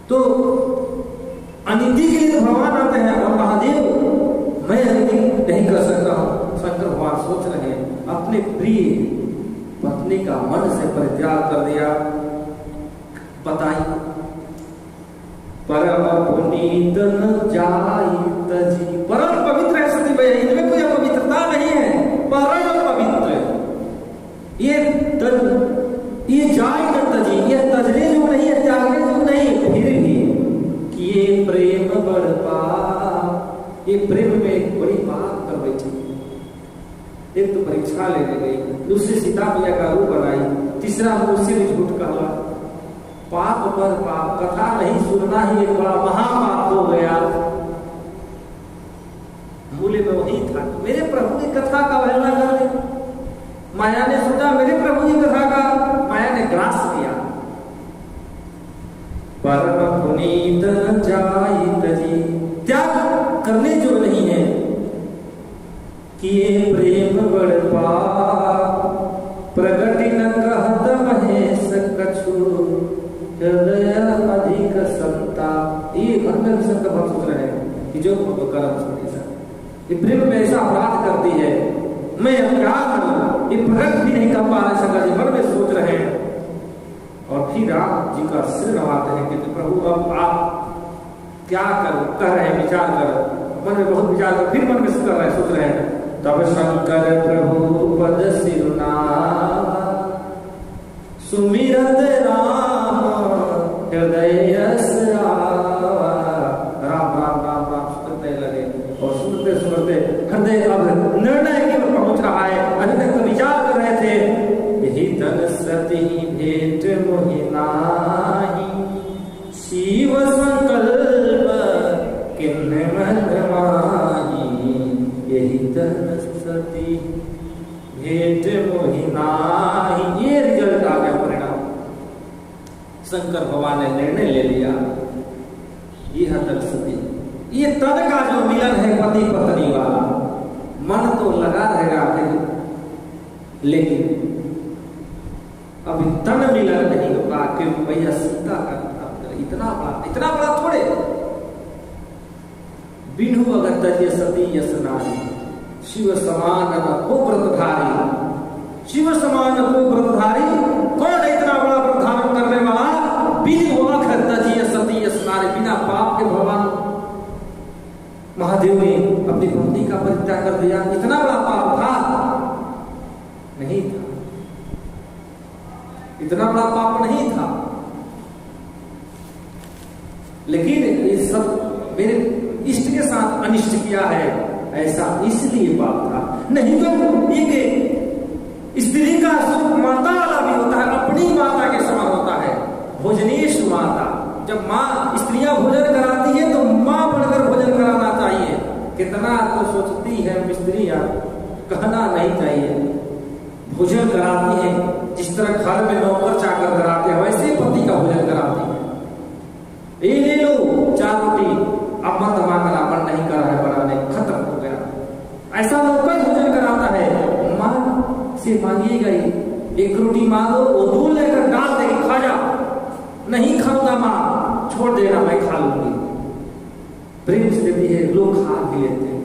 तो अनिति के लिए भगवान आते हैं और महादेव मैं अनिति नहीं कर सकता हूँ। शंकर भगवान सोच रहे हैं अपने प्रिय पत्नी का मन से परित्याग कर दिया। बताइए परम पुनीत न जाई तजी, परम पवित्र है सती भैया, इनमें कोई अपवित्रता नहीं है, परम पवित्र। ये जाई न तजी, ये तजने जो नहीं है, त्यागने जो नहीं, फिर भी किए प्रेम बड़ पाप, ये प्रेम में एक बड़ी बात कर बैठी। एक तो परीक्षा लेने गई, दूसरी सीता मैया का रूप बनाई, तीसरा मुझसे भी झूठ कहा। पाप पर पाप, कथा नहीं सुनना ही एक बड़ा महापाप हो गया। मूल्य में वही था, मेरे प्रभु की कथा का अवहेलना कर दी। माया ने सोचा मेरे प्रभु की कथा का, माया ने ग्रास किया। परम पुनीत न जाई तजी, त्याग करने जो नहीं है, किए प्रेम बड़ पाप, प्रगति न कहत महेश कछु, हृदय अधिक संता। ये अंदर विषय का बात सोच रहे हैं कि जो कर्म ये प्रेम में ऐसा अपराध करती है, मैं अब क्या करूं, ये प्रकट भी नहीं कर पा रहे। शंकर जी मन में सोच रहे हैं और फिर राम जी का सिर नवाते हैं कि प्रभु अब आप क्या कह रहे हैं, विचार कर। मन में बहुत विचार कर, फिर मन में कर रहे सोच रहे हैं। तब शंकर प्रभु पद सिरुना, सुमिरत राम हृदय राम राम राम राम सुनते लगे और सुनते सुनते हृदय अब निर्णय की ओर पहुंच रहा है। अभी तक तो विचार कर रहे थे, यही तन सती भेंट मोहिनाही, शिव संकल्प किन्ने मन माही, यही तन सती भेंट मोहिनाही। ये रिजल्ट आ गया, परिणाम। शंकर भगवान ने निर्णय ले लिया, यह तन सती, ये तन का जो मिलन है पति पत्नी वाला, मन तो लगा रहेगा फिर, लेकिन अभी तन मिलन नहीं होगा क्योंकि भैया सीता का इतना बड़ा थोड़े। बिनु अगर तजे सती यस नारी, शिव समान को व्रतधारी, शिव समान को व्रतधारी कौन है इतना बड़ा व्रत धारण करने वाला। बिनु अगर तजे सती यस नारी, बिना पाप के भगवान महादेव ने अपनी पत्नी का परित्याग कर दिया। इतना बड़ा पाप था नहीं था, इतना बड़ा पाप नहीं था, लेकिन ये सब मेरे इष्ट के साथ अनिष्ट किया है, ऐसा इसलिए पाप था। नहीं तो एक स्त्री का सुख माता वाला भी होता है, अपनी माता के समान होता है। भोजनेश माता, जब माँ स्त्रियां भोजन कराती है तो माँ बनकर भोजन कराना चाहिए। कितना तो सोचती है स्त्रियां, कहना नहीं चाहिए। भोजन कराती है जिस तरह घर में नौकर चाकर कराते हैं, वैसे पति का भोजन कराती है। ये ले लो 4 रोटी, अब मत मांगना, मन नहीं कर रहा है बनाने, खत्म हो गया। ऐसा नौकर भोजन कराता है। माँ से मांगिएगा ही 1 रोटी मांगो, वो दूध लेकर डाल देगी, खा जा। नहीं खाऊंगा माँ, छोड़ देना, मैं खा लूंगी। प्रेम से देती है, लोग खा भी लेते हैं।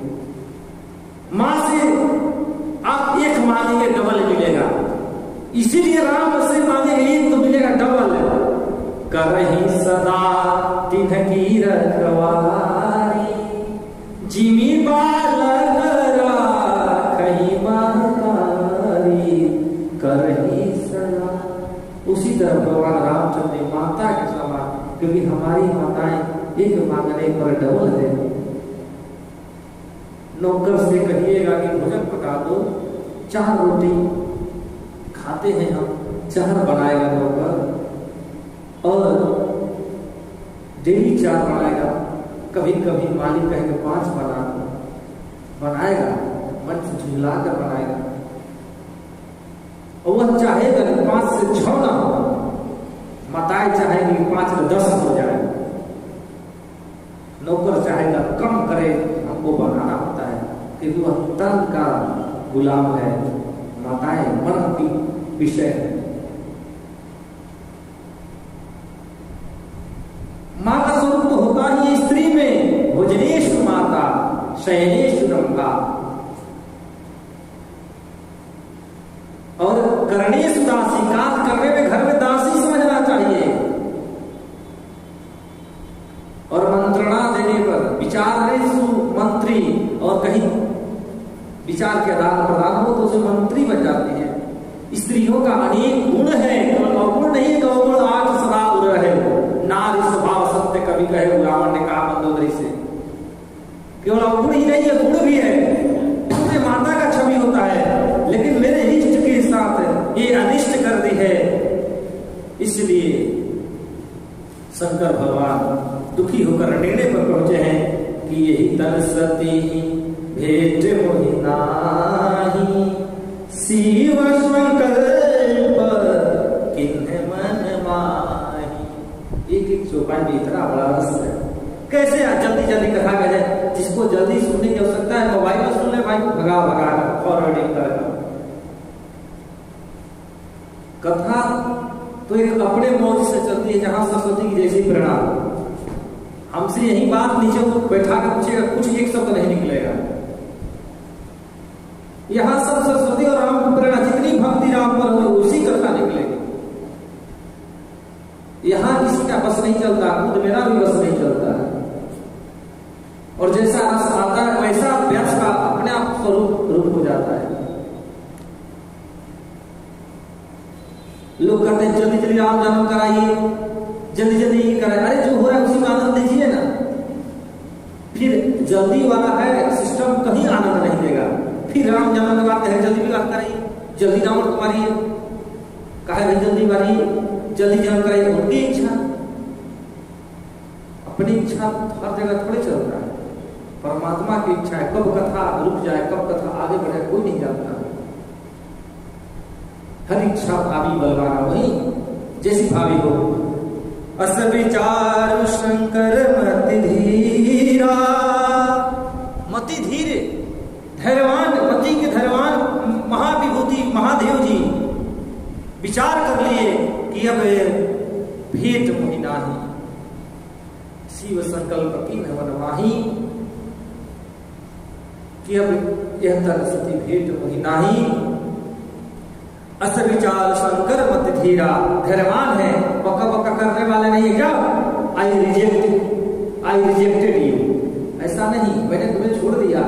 माँ से आप 1 मांगेंगे डबल मिलेगा, इसीलिए राम से मांगेंगे 1 तो मिलेगा डबल। करही सदा तिन्हकी रखवारी, जिमी बालक राखही महतारी, करही सदा। उसी तरह भगवान रामचंद्र माता के समान, क्योंकि हमारी माताएं 1 मांगने पर डबल है। नौकर से कहिएगा कि भोजन पका दो, 4 रोटी खाते हैं हम, 4 बनाएगा नौकर, और डेली 4 बनाएगा। कभी कभी मालिक कहेंगे 5 बनाएगा, मन से झुलाकर बनाएगा। और वह चाहेगा कि 5 से 6 ना हो, माताएं चाहेंगी 5 से 10 हो जाए। नौकर चाहेगा कम करे, हमको बनाना होता है क्योंकि वह तन का गुलाम है, माताएं मन की विषय है। माँ शयनेषु रंभा और करणेषु दासी, काम करने में घर में दासी समझना चाहिए। और मंत्रणा देने पर विचारेषु मंत्री, और कहीं विचार के आदान प्रदान हो तो उसे मंत्री बन जाती है। स्त्रियों का अनेक गुण है, केवल अवगुण नहीं, गौगुण आठ सदा उड़ रहे हो। नारी स्वभाव सत्य कवि कहे रावण ने कहा मंदोदरी से। केवल अवगुण ही नहीं है, गुण भी है। उसमें माता का छवि होता है, लेकिन मेरे इष्ट के साथ ये अनिष्ट कर दी है। इसलिए शंकर भगवान दुखी होकर निर्णय पर पहुंचे हैं कि यही तरसती भेंट मोहि नाहि, शिव संकल्प किन्ह मन माहि। एक एक चौपाई भी इतना बड़ा रस है। कैसे जल्दी जल्दी कथा कह जाए, जिसको जल्दी सुनने की आवश्यकता है मोबाइल में सुन ले भाई, भगा भगा कर फॉरवर्डिंग कर। कथा तो एक अपने मौज से चलती है, जहां सरस्वती की जैसी प्रेरणा। हमसे यही बात नीचे को बैठा कर पूछेगा, कुछ एक शब्द नहीं निकलेगा। यहां सब सरस्वती और राम की प्रेरणा, जितनी भक्ति राम पर हो उसी कथा निकलेगी। यहां किसी का बस नहीं चलता, खुद मेरा भी बस नहीं चलता है। और जैसा रस आता है वैसा व्यास का अपने आप स्वरूप रूप हो जाता है। लोग कहते हैं जल्दी जल्दी राम जन्म कराइए, जल्दी जल्दी ये कराइए। अरे जो हो रहा है उसी में आनंद लीजिए ना। फिर जल्दी वाला है सिस्टम, कहीं आनंद नहीं देगा। फिर राम जन्म करवाते हैं, जल्दी विवाह कराइए, जल्दी रावण को मारिए, कहे भाई जल्दी मारिए, जल्दी जन्म कराइए। उनकी इच्छा, अपनी इच्छा हर जगह थोड़े चलता है। परमात्मा की इच्छा है, कब कथा रुक जाए, कब कथा आगे बढ़े, कोई नहीं जानता। हर इच्छा भावी बलवाना वही जैसी भावी हो। अस विचार शंकर मति धीरा, मति धीर धैर्यवान, मति के धैर्यवान महाविभूति महादेव जी विचार कर लिए कि अब भेंट मोहि नाहि, शिव संकल्प किन्ह मन माहि, कि अब यह तरसती भेंट मोहि नाहि। अस विचार शंकर मत धीरा, धैर्यवान है, बका बका करने वाले नहीं है। क्या आई रिजेक्टेड यू, ऐसा नहीं मैंने तुम्हें छोड़ दिया।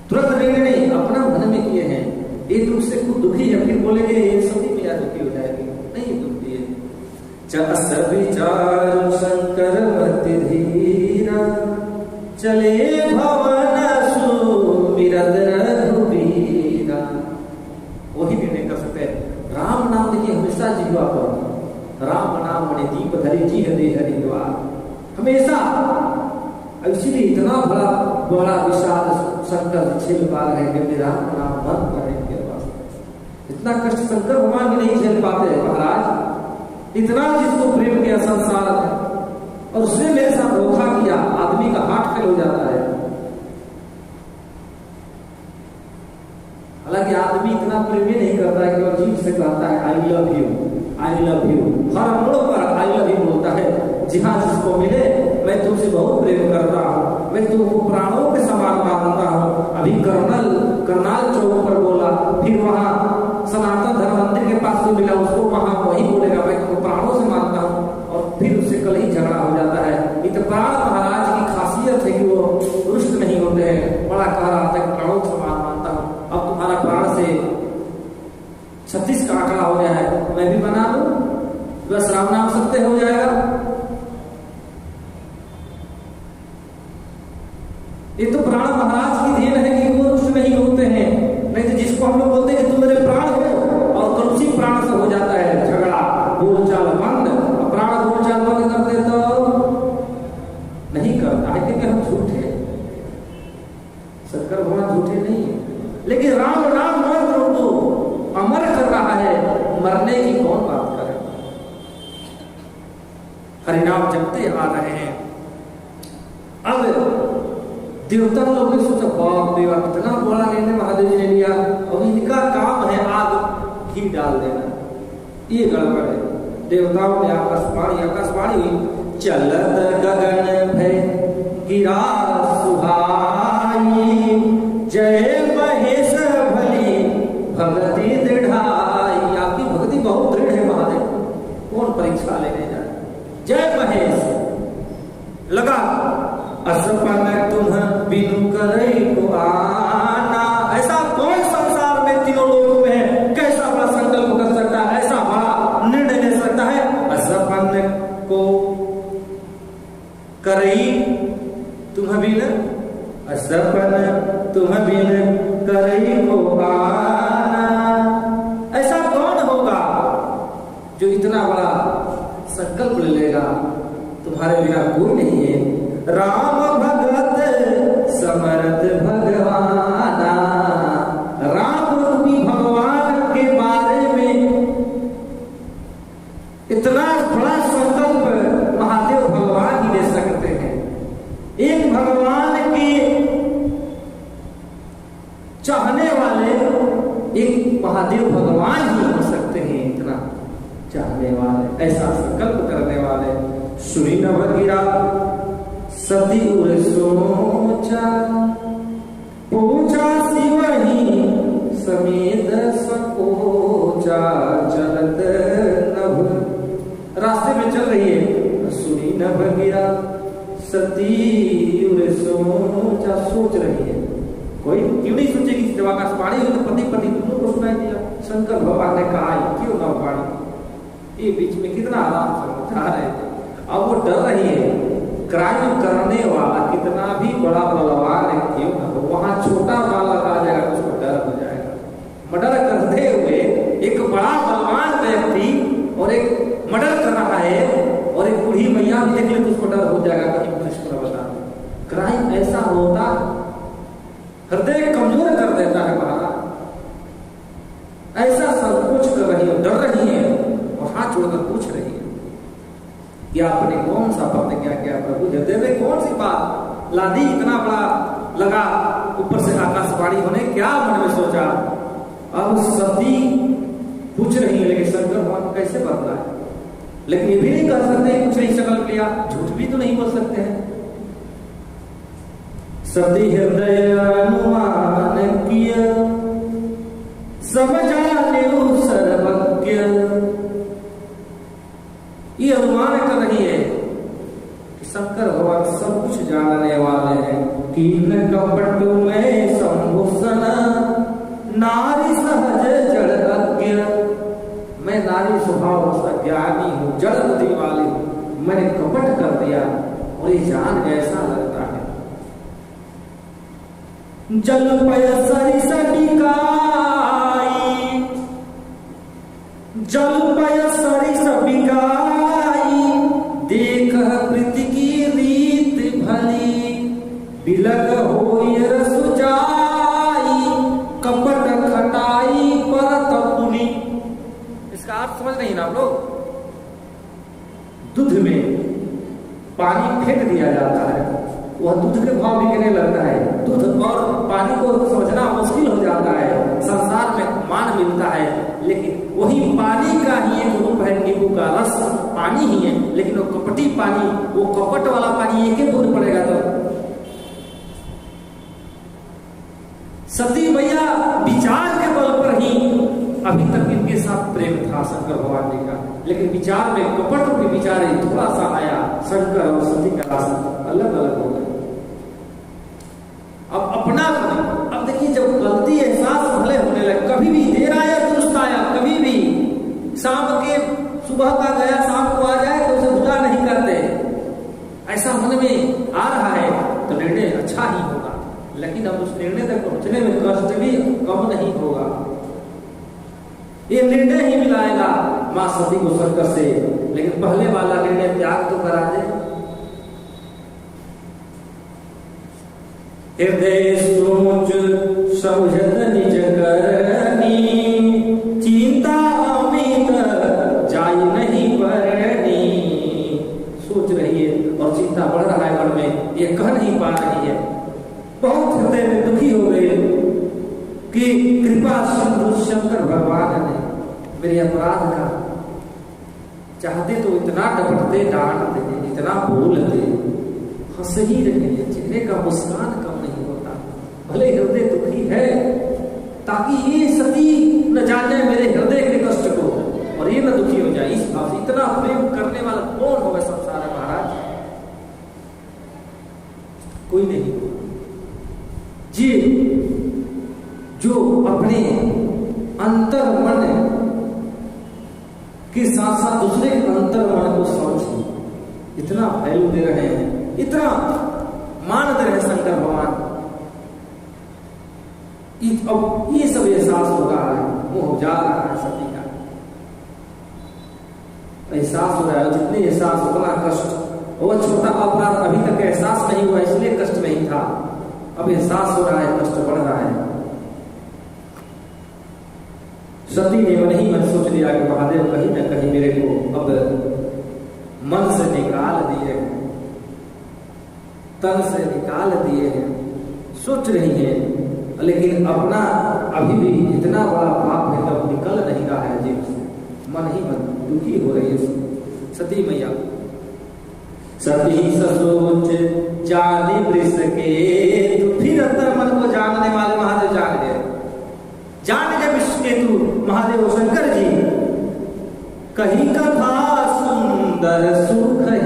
तुरंत निर्णय नहीं, अपना मन में किए हैं। ये तुमसे खुद दुखी है, फिर बोलेंगे ये सभी मेरा दुखी हो जाएगी, नहीं दुखी है। अस विचार शंकर मत धीरा, चले भवन सुमिरत रघुबीरा। वही निर्णय कर सकते हैं। राम नाम देखिए हमेशा जिह्वा पर, राम नाम बड़े दीप धरी जी हृदय हरिद्वार, हमेशा। इसीलिए इतना बड़ा विषाद शंकर झेल पा रहे हैं कि राम नाम मन पर इनके पास। इतना कष्ट शंकर भगवान भी नहीं झेल पाते महाराज। इतना जिसको प्रेम किया संसार में, और उसने मेरे साथ धोखा किया, आदमी का हार्ट फेल हो जाता है। हालांकि आदमी इतना प्रेम ही नहीं करता है कि वो जीभ से कहता है I love you, I love you. हर मोड़ पर आई लव यू बोलता है। जी हाँ, जिसको मिले मैं तुमसे बहुत प्रेम करता हूँ, मैं तुमको प्राणों के समान मानता हूँ। अभी करनाल चौक पर बोला, फिर वहां सनातन धर्म मंदिर के पास जो मिला उसको वहां वही बोलेगा मैं तुमको प्राणों से मानता हूँ। और फिर उससे कल ही झगड़ा हो जाता है। इतप्राण महाराज की खासियत है कि वो रुष्ट नहीं होते हैं। बड़ा कह रहा था कि प्राणों से मानता हूँ, अब तुम्हारा प्राण से 36 का आंकड़ा हो गया है, मैं भी बना लूं, बस राम नाम सत्य हो जाएगा। ये तो प्राण महाराज की देन है कि वो रुष्ट नहीं होते हैं। नहीं तो जिसको हम लोग बोलते हैं कि तुम मेरे प्राण हो, और कल उसी प्राण से हो जाता है झगड़ा, बोलचाल बंद। प्राण बोलचाल बंद कर दे तो नहीं करता है, क्योंकि हम झूठे, शंकर भगवान झूठे नहीं है। लेकिन राम नाम मंत्र को अमर कर रहा है, मरने की कौन बात करे। हरिनाम जपते आ रहे हैं। अब देवता लोग ने सोचा बाप देवा कितना बड़ा निर्णय महादेव जी ने लिया, और इनका काम है आग घी डाल देना, ये गड़बड़ है। देवताओं ने आकाशवाणी हुई, चलत गगन भय गिरा सुहाई, जय महेश भली भगति दृढ़ाई। आपकी भक्ति बहुत दृढ़ है महादेव, कौन परीक्षा लेने जाए। जय महेश लगा, असपन तुम बिनु करई को आना। ऐसा कौन संसार में तीनों लोगों में है, कैसा बड़ा संकल्प कर सकता है, ऐसा बड़ा निर्णय ले सकता है। असपन को करई तुम बिन, असपन तुम बिन करई को आना। ऐसा कौन होगा जो इतना बड़ा संकल्प ले लेगा, तुम्हारे बिना कोई नहीं है। राम भगत समर्थ भगवाना, राम रूपी भगवान के बारे में इतना बड़ा संकल्प महादेव भगवान ही ले सकते हैं। एक भगवान के चाहने वाले एक महादेव भगवान ही हो सकते हैं, इतना चाहने वाले, ऐसा संकल्प करने वाले। सुनी नभ गिरा सती उर सोचा, पूछा शिवही समेत सकोचा। चलत नभ, रास्ते में चल रही है, सुनी नभ गिरा सती उर सोचा, सोच रही है। कोई क्यों नहीं सोचेगी, जब आकाशवाणी हुई तो पति पति दोनों को सुनाई दिया। शंकर भगवान ने कहा क्यों ना वाणी, ये बीच में कितना आराम से समझा रहे थे। अब वो डर रही है, क्राइम करने वाला कितना भी बड़ा बलवान है क्यों ना हो, वहां छोटा बालक आ जाएगा तो उसको डर हो जाएगा। मर्डर करते हुए एक बड़ा बलवान व्यक्ति और एक मर्डर कर रहा है, और एक बूढ़ी मैया भी देख ले तो उसको डर हो जाएगा। कहीं पुलिस को बता, क्राइम ऐसा होता है, हृदय कमजोर कर देता है महाराज। ऐसा सब कुछ कर रही है, डर रही है और हाथ जोड़कर पूछ रही है कि आपने कौन सा प्रतिज्ञा किया प्रभु, हृदय में कौन सी बात लादी, इतना बड़ा लगा ऊपर से आकाशवाणी होने, क्या मन में सोचा। अब सती पूछ रही है, लेकिन शंकर भगवान कैसे बदला है, लेकिन ये भी नहीं कर सकते कुछ नहीं संकल्प लिया, झूठ भी तो नहीं बोल सकते हैं। सती हृदय अनुमान किया, सब जाने सर्वज्ञ। ये अनुमान कर रही है कि शंकर भगवान सब कुछ जानने वाले हैं। कीन कपट में संभूषण, नारी सहज जड़ अज्ञ। मैं नारी स्वभाव से ज्ञानी हूँ, जड़ बुद्धि वाली हूँ, मैंने कपट कर दिया और ये जान ऐसा लगता है। जल पय सरिस बिकाई, जल पय सरिस बिकाई। देख प्रीति की रीत भली, बिलग होय रस जाई। कपट खटाई परत पुनि। इसका अर्थ समझ नहीं ना आप लोग। दूध में पानी फेंक दिया जाता है, वह दूध के भाव बिकने लगता है। दूध और पानी को समझना मुश्किल हो जाता है, संसार में मान मिलता है, लेकिन वही पानी का ही एक रूप है। नींबू का रस पानी ही है, लेकिन वो कपटी पानी, वो कपट वाला पानी एक ही दूध पड़ेगा। तो सती मैया विचार के बल पर ही अभी तक इनके साथ प्रेम था शंकर भगवान जी का, लेकिन विचार में कपट के विचार थोड़ा सा आया, शंकर और सती का रास्ता अलग अलग हो गए। अब अपना, अब देखिए जब गलती एहसास भले होने लगे, कभी भी देर आया दुरुस्त आया, कभी भी शाम के सुबह का गया शाम को आ जाए तो उसे बुरा नहीं करते, ऐसा मन में आ रहा है तो निर्णय अच्छा ही होगा, लेकिन अब उस निर्णय तक पहुंचने में कष्ट भी कम नहीं होगा। ये निर्णय ही मिलाएगा मां सती को शंकर से, लेकिन पहले वाला निर्णय त्याग तो करा दे। हृदय सोच समझत निज करनी, चिंता अमित जाय नहीं परनी। सोच रही है और चिंता बढ़ रहा है मन में, ये कह नहीं पा रही है। बहुत हृदय में दुखी हो गए कि कृपा सिंधु शंकर भगवान ने मेरे अपराध का, चाहते तो इतना डपटते डांट देते, इतना बोलते, हंस ही रहे हैं, चेहरे का मुस्कान कम नहीं होता, भले हृदय दुखी है, ताकि ये सती न जाने मेरे हृदय के कष्ट को और ये न दुखी हो जाए। इस भाव से इतना प्रेम करने वाला कौन होगा संसार में महाराज? कोई नहीं। जी जो अपने अंतर मन के साथ साथ दूसरे अंतर मन को समझे, इतना वैल्यू दे रहे हैं, इतना मान दे रहे हैं शंकर भगवान। अब ये सब एहसास हो रहा है, मोह जा रहा है, सती का एहसास हो रहा है। जितने एहसास उतना कष्ट। वो छोटा अपराध अभी तक एहसास नहीं हुआ इसलिए कष्ट नहीं था, अब एहसास हो रहा है, कष्ट बढ़ रहा है। सती ने मन ही मन सोच लिया कि महादेव कहीं न कहीं मेरे को अब मन से निकाल दिए हैं, तन से निकाल दिए हैं। सोच रही है लेकिन अपना अभी भी इतना बड़ा पाप है तब निकल नहीं रहा है जीव से। मन ही मन दुखी हो रही है सती मैया। सती सोच जाने वृष के, फिर अंतर मन को जानने वाले महादेव जान गए। जान गए विश्व के तू महादेव शंकर जी, कहीं कथा सुंदर सुख है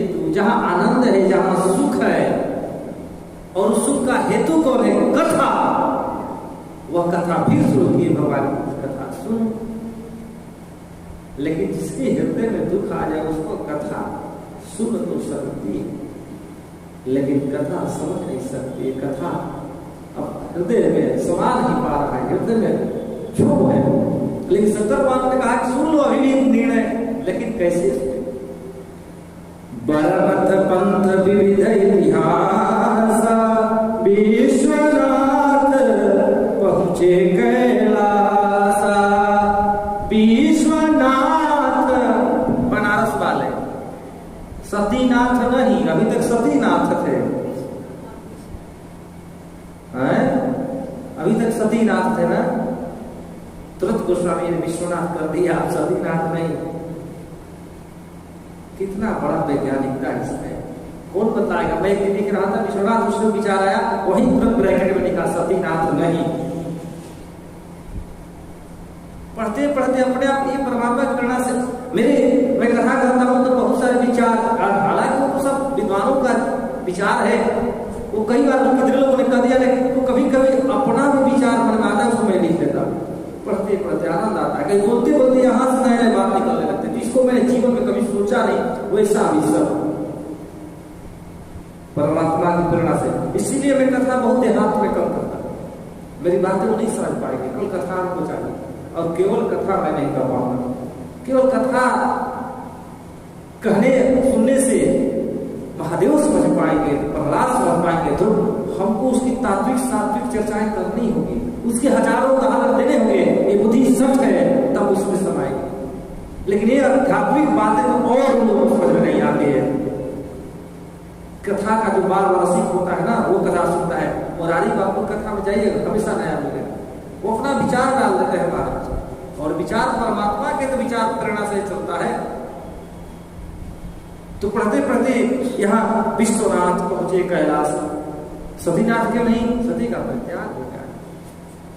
तू। जहां आनंद है, जहां सुख है और सुख का हेतु कौन है? कथा। वह कथा फिर शुरू की, भगवान की कथा सुन। लेकिन जिसके हृदय में दुख आ जाए उसको कथा सुन तो सकती है, लेकिन कथा समझ नहीं सकती। कथा अब हृदय में समा नहीं पा रहा है, हृदय में क्षोभ है। लेकिन शंकर भगवान ने कहा कि सुन लो अभी भी निर्णय, लेकिन कैसे? बरमथ पंथ विविध इतिहास, विश्वनाथ पहुंचे कैलास। विश्वनाथ बनारस वाले, सतीनाथ नहीं, अभी तक सतीनाथ थे, अभी तक सतीनाथ थे ना। तुरंत गोस्वामी ने विश्वनाथ कर दिया, आप सतीनाथ नहीं। कितना बड़ा वैज्ञानिकता इसमें, कौन बताएगा? मैं लिख रहा था विश्वनाथ, उसको विचार आया, वहीं तुरंत ब्रैकेट में लिखा सतीनाथ नहीं। पढ़ते पढ़ते अपने आप ये परमात्मा की प्रेरणा से मैं कथा करता हूँ तो बहुत सारे विचार, हालांकि वो सब विद्वानों का विचार है, वो कई बार कितने लोगों ने कह दिया, लेकिन वो कभी कभी अपना भी विचार मन में आता है, उसको मैं लिख देता हूँ। पढ़ते पढ़ते आनंद आता है, कहीं बोलते बोलते यहाँ से नए नए बात निकलने लगते हैं जिसको मैंने जीवन में कभी सोचा नहीं, वैसा भी सब परमात्मा की प्रेरणा से। इसीलिए मैं कथा बहुत देहात में कम करता हूँ, मेरी बातें वो नहीं समझ पाएंगे, केवल कथा हमको चाहिए। और केवल कथा मैं नहीं कर पाऊंगा, केवल कथा कहने सुनने से महादेव समझ पाएंगे, प्रहलाद समझ पाएंगे, तो हमको उसकी तात्विक सात्विक चर्चाएं करनी होगी, उसके हजारों उदाहरण देने होंगे, ये बुद्धि सच है तब उसमें समाएंगे। लेकिन ये आध्यात्मिक बातें तो और लोगों को समझ में नहीं आती है। कथा का जो बार वार्षिक होता है ना, वो कथा सुनता है, मुरारी बाबू कथा में जाइए हमेशा नया मिलेगा, वो अपना विचार डाल देते हैं महाराज, और विचार परमात्मा के तो विचार प्रेरणा से चलता है। तो पढ़ते पढ़ते यहाँ विश्वनाथ पहुंचे कैलाश। सतीनाथ क्यों नहीं? सती का परित्याग हो गया।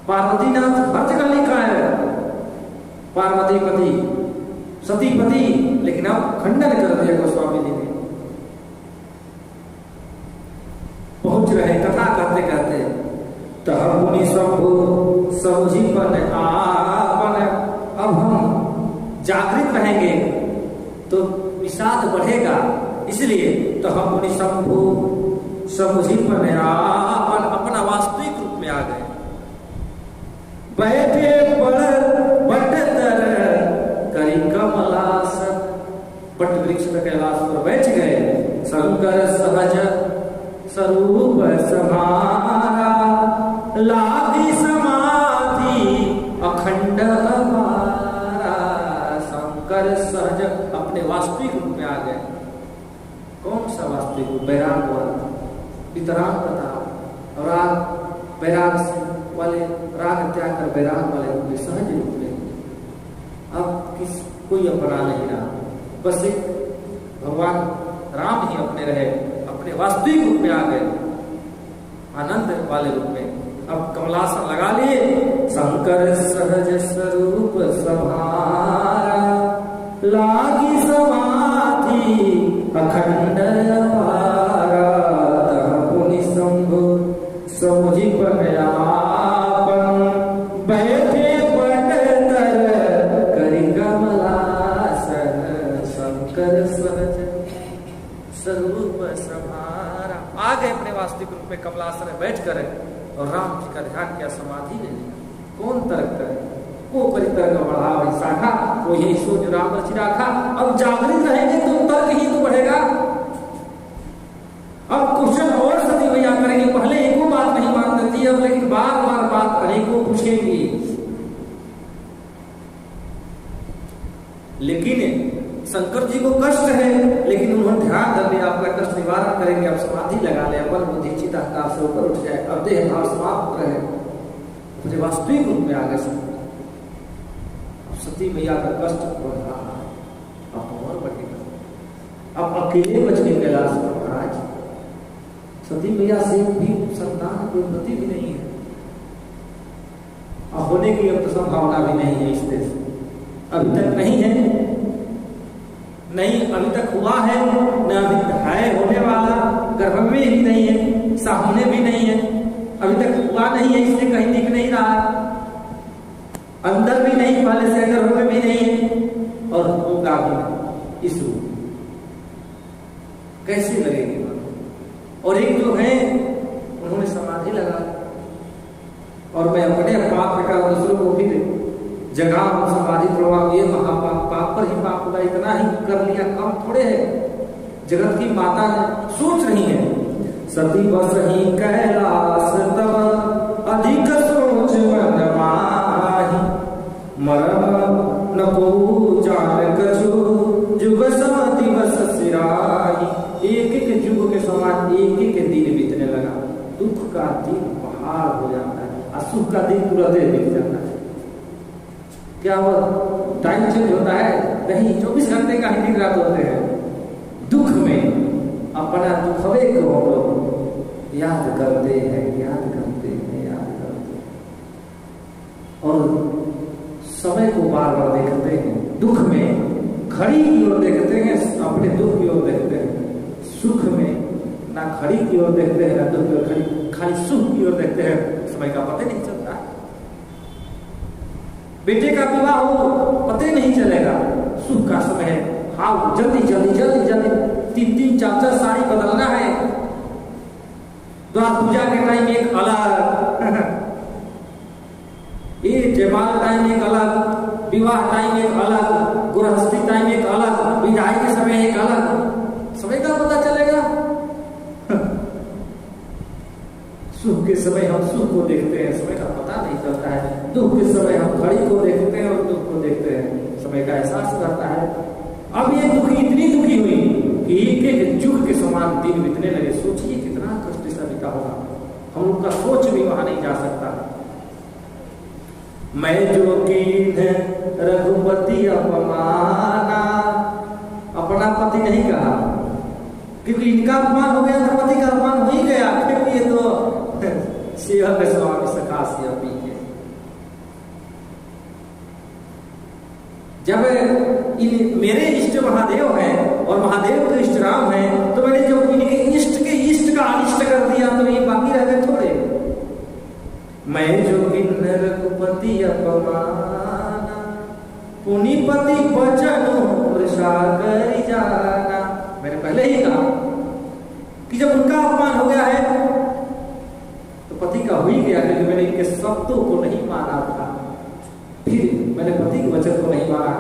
पार्वतीनाथ हर जगह लिखा है, पार्वती पति सतीपति, लेकिन अब खंडन कर दिया गोस्वामी जी ने। पहुंच रहे कथा करते करते, तह मुनि शंभु समुझीपन आपन। अब हम जागृत रहेंगे तो विषाद बढ़ेगा, इसलिए तह मुनि शंभु समुझीपन आपन, अपना वास्तविक रूप में आ गए। बैठे बट तर करी कमलासन, बट वृक्ष पे कैलाश पर बैठ गए। शंकर सहज स्वरूप समारा, लागी समाधि अखंड हमारा। शंकर सहज अपने वास्तविक रूप में आ गए। कौन सा वास्तविक रूप? बैराग वाला, वितराग प्रताप और राग बैराग वाले, राग त्याग कर बैराग वाले रूप में, सहज रूप में। अब किस कोई अपना नहीं रहा, बस एक भगवान राम ही अपने रहे, अपने वास्तविक रूप में आ गए, आनंद वाले रूप में। अब कमलासन लगा लिए, शंकर सहज स्वरूप सभारा, लागी समाधि अखंड अपारा, पुनि शंभु समुझि पनयापन, बैठे पट तर करि कमलासन, शंकर सहज स्वरूप सभारा। आ गए अपने वास्तविक रूप में, कमलासन में बैठ कर और राम जी का ध्यान किया, समाधि ले लिया। कौन तर्क करे, को करी तर्क बढ़ा भाई शाखा, वो यही सोच राम रचि राखा। अब जागृत रहेंगे तो तर्क ही तो बढ़ेगा। अब क्वेश्चन और सती भैया करेंगे, पहले एको बात नहीं मान देती है, लेकिन बार बार बात अनेकों पूछेंगी। लेकिन शंकर जी को कष्ट है, लेकिन उन्होंने ध्यान कर लिया, आपका कष्ट निवारण करेंगे। आप समाधि लगा ले, अपन बुद्धि चित्त अहंकार से ऊपर उठ जाए, अब देह भाव समाप्त रहे, मुझे वास्तविक रूप में आ गए। सती मैया का कष्ट बढ़ रहा है, अब और बढ़ेगा। अब अकेले बचने कैलाश पर महाराज, सती मैया से भी संतान कोई गति भी नहीं है, अब होने की अब तो संभावना भी नहीं है इस देश, अभी तक नहीं है, नहीं अभी तक हुआ है, न अभी है होने वाला, गर्भ में ही नहीं है, सामने भी नहीं है, अभी तक हुआ नहीं है, इसलिए कहीं दिख नहीं रहा है, अंदर भी नहीं, पहले से गर्भ में भी नहीं है, और होगा भी इस रूप कैसे लगेगी। और एक जो है उन्होंने समाधि लगा, और मैं अपने पाप का दूसरों को भी जगह समाधि प्रभाव, ये महापाप, पाप पर ही पाप होगा, इतना ही कर लिया, कम थोड़े है। जगत की माता सोच रही है, सती बस ही कैलाश तब अधिक सोच मन माही, मरम न को जान कछु जुग सम दिवस सिराही। एक एक युग के समान एक एक दिन बीतने लगा, दुख का दिन पहाड़ हो जाता है, और सुख का दिन तुरंत बीत जाता है। क्या वो टाइम चेंज होता है? नहीं, 24 घंटे का ही दिन रात होते हैं। दुख में अपना दुखवे को हम लोग याद करते हैं, याद करते हैं, याद करते हैं, और समय को बार बार देखते हैं। दुख में घड़ी की ओर देखते हैं, अपने दुख की ओर देखते हैं। सुख में ना घड़ी की ओर देखते हैं, ना दुख की ओर, खाली सुख की ओर देखते हैं, समय का पता नहीं चलता। बेटे का विवाह हो, पता नहीं चलेगा, सुख का समय है, हाँ जल्दी जल्दी जल्दी जल्दी 3-3 4-4 साड़ी बदलना है, द्वार पूजा के टाइम एक अलग, ये जयमाल टाइम एक अलग, विवाह टाइम एक अलग, गृहस्थी टाइम एक अलग, विदाई के समय एक अलग, समय का पता चलेगा। सुख के समय हम सुख को देखते हैं, समय का पता नहीं चलता है। दुख के समय हम घड़ी को देखते हैं और दुख को देखते हैं, समय का एहसास करता है। अब ये दुखी इतनी दुखी हुई कि एक एक युग के समान दिन बीतने लगे। सोचिए कितना कष्ट से बीता होगा, हम लोग का सोच भी वहां नहीं जा सकता। मैं जो कीन रघुपति अपमाना, अपना पति नहीं कहा, क्योंकि इनका अपमान हो गया तो पति का अपमान हो ही गया, क्योंकि ये तो सेवक स्वामी सखा से अपी के। जब मेरे इष्ट महादेव हैं और महादेव के इष्ट राम हैं, तो मैंने जो इनके इष्ट के इष्ट का अनिष्ट कर दिया, तो ये बाकी रह गए थोड़े। मैं जो किन्नर रघुपति अपमाना, पुनिपति बचन सागर जाना। मैंने पहले ही कहा कि जब उनका अपमान हो गया है तो पति का हो ही गया, क्योंकि मैंने इनके शब्दों को नहीं माना था, फिर मैंने पति के वचन को नहीं माना,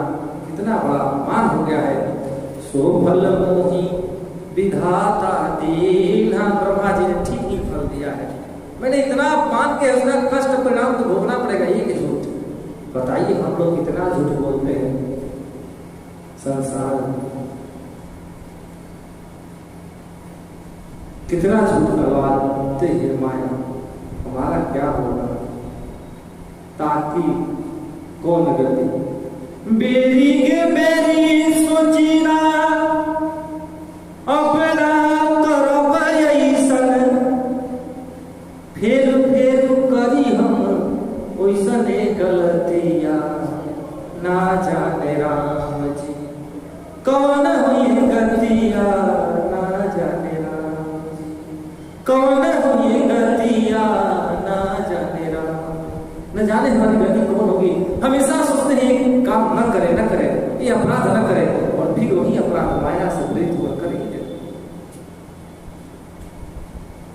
कितना बड़ा अपमान हो गया है। सो फल मोही विधाता दीना, ब्रह्मा जी ने ठीक ही फल दिया है। मैंने इतना अपमान के उसका कष्ट परिणाम तो भोगना पड़ेगा, ये कि झूठ। बताइए हम लोग कितना झूठ बोलते हैं संसार, कितना झूठ करवाते हैं माया। हमारा क्या होगा? ताकि कौन गति बेरी के बेरी सोचीना अपना तरफ ना जाने राम जी, कौन हुई गतिया ना जाने राम जी, कौन हुई गतिया ना जाने राम। न जाने हमारी गति कौन होगी। हमेशा सोचते हैं काम न करे न करे, ये अपराध न करे, और फिर वही अपराध माया से प्रेरित हुआ करेंगे।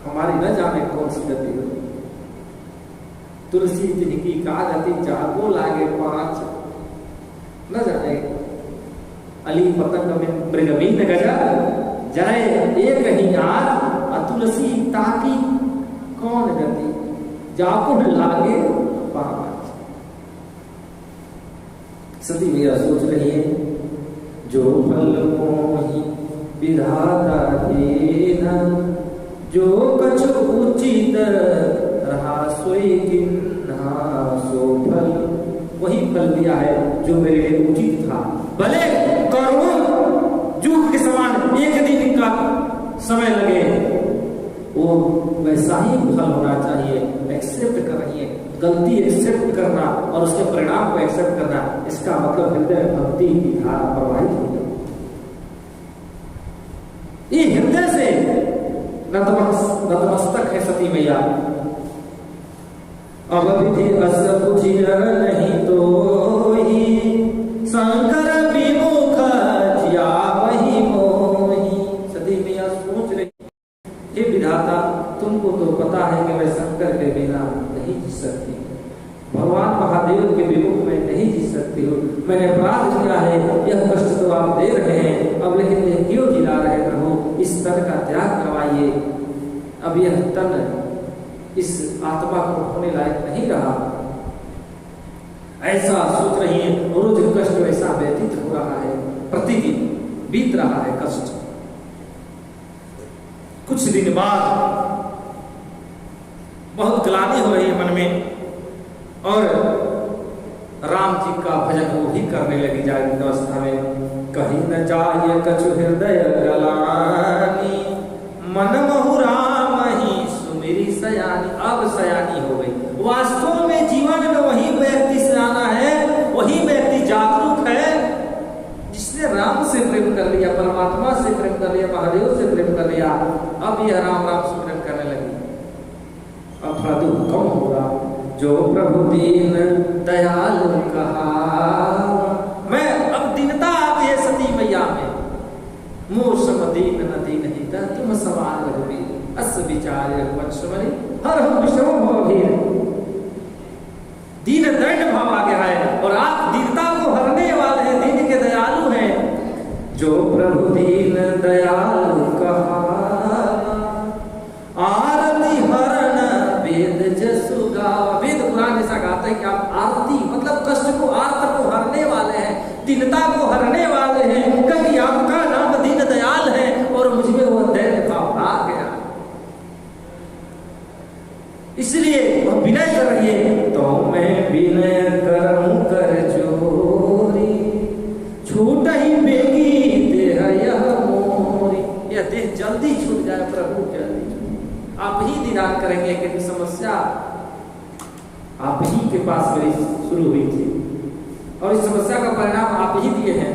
हमारी न जाने कौन सी गति होगी। तुलसी तिनकी कागति जागो लागे पांच, न जाने अली पतंग में मृगमीन गजा जाए एक ही यार, तुलसी ताकी कौन गति जाको लागे पांच। सती मैया सोच रही है, जो फल मोहि विधाता देना, जो कछु उचित रहा सोई किन्हा सो फल। वही फल दिया है जो मेरे लिए उचित था। भले करोड़ों जुग के समान एक दिन का समय लगे, वो वैसा ही फल होना चाहिए। एक्सेप्ट करिए, गलती एक्सेप्ट करना और उसके परिणाम को एक्सेप्ट करना, इसका मतलब हृदय भक्ति की धारा प्रवाहित हो जाए। ये हृदय से नतमस्तक है सती मैया। अब विधि अस बुझिय नहीं तो ही, शंकर विमुख जिया वही मोही। सती मैया सोच रही, हे विधाता, तुमको तो पता है कि मैं शंकर के बिना नहीं जी सकती, भगवान महादेव के विमुख में नहीं जी सकती हूँ। मैंने अपराध किया है, यह कष्ट तो आप दे रहे हैं, अब लेकिन ये क्यों जिला रहे प्रभु, इस तन का त्याग करवाइए। अब यह तन इस आत्मा को होने लायक नहीं रहा। ऐसा सोच रही है, रोज कष्ट वैसा व्यतीत हो रहा है, प्रतिदिन बीत रहा है कष्ट। कुछ दिन बाद बहुत ग्लानि हो रही है मन में, और राम जी का भजन वो भी करने लगी जागृत अवस्था में। कहीं न जाए कछु हृदय गलानी, मन महु राम ही सुमिरी सयानी। अब सयानी हो गई। वास्तव में जीवन में वही व्यक्ति सयाना है, वही व्यक्ति जागरूक है जिसने राम से प्रेम कर लिया, परमात्मा से प्रेम कर लिया, महादेव से प्रेम कर लिया। अब यह राम राम से प्रेम करने लगी। अब थोड़ा दुख कम होगा। जो प्रभु दीन दयाल कहा, मैं अब दीनता आ गई है सती मैया में। मोर सम दीन न दीन हिता, तुम समान रघुवीर, अस विचार पंचमणि हर हम विषम भवभीर। दीन दैन्य भाव आ गया है, और आप दीनता को हरने वाले हैं, दीन के दयालु हैं। जो प्रभु दीन दयाल कहा, आरती हरण वेद जसु गावा। वेद पुराण ऐसा गाता है कि आप आरती मतलब कष्ट को, आर्त को हरने वाले हैं, दीनता को हरने वाले हैं, क्योंकि आपका नाम दीन दयाल है, और मुझमें वो दैन्य भाव आ गया। इसलिए वह विनय कर रही है, तो मैं विनय करूं कर जोरी, छूट ही बेगी देह यह मोरी। यह देह जल्दी छूट जाए प्रभु, जल्दी। आप ही निदान करेंगे कि समस्या आप ही के पास मेरी शुरू हुई थी, और इस समस्या का परिणाम आप ही दिए हैं,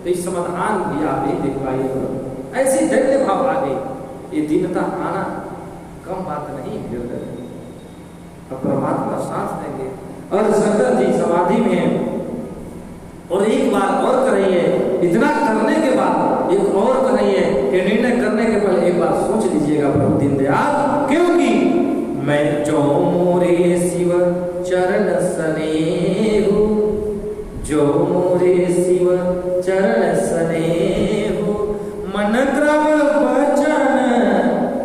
तो इस समाधान भी आप ही दिखवाइए। ऐसी दैन्य भाव आ गई। ये दीनता आना कम बात नहीं है। अब परमात्मा सांस देंगे, और शंकर जी समाधि में हैं, और एक बार और कर रही है। इतना करने के बाद एक और कर रही है कि निर्णय करने के पहले एक बार सोच लीजिएगा प्रभु दीनदयाल, क्योंकि मैं जो मोरे शिव चरण स्नेहु, जो मोरे शिव चरण स्नेहु, मन क्रम वचन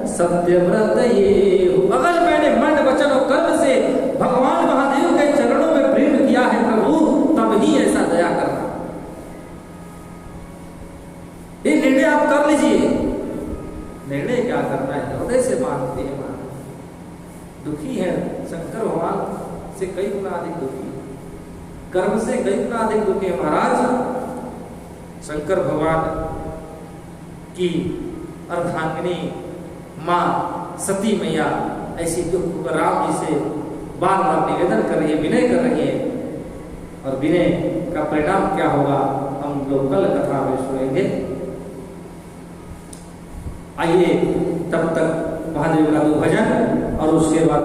सत्य व्रत ये। अगर मैंने मन वचन और कर्म से भगवान महादेव के चरणों में प्रेम किया है प्रभु, तब ही ऐसा दया करना। ये निर्णय आप कर लीजिए। निर्णय क्या करना है, हृदय से मानते हैं। दुखी है शंकर भगवान से कई गुना अधिक दुखी, कर्म से कई गुना अधिक दुखी है महाराज। शंकर भगवान की अर्धांगिनी मां सती मैया ऐसी दुख राम जी से बार बार निवेदन कर रही है, विनय कर रही है और विनय का परिणाम क्या होगा हम लोग कल कथा में सुनेंगे। आइए तब तक महादेव का 2 भजन और उसके बाद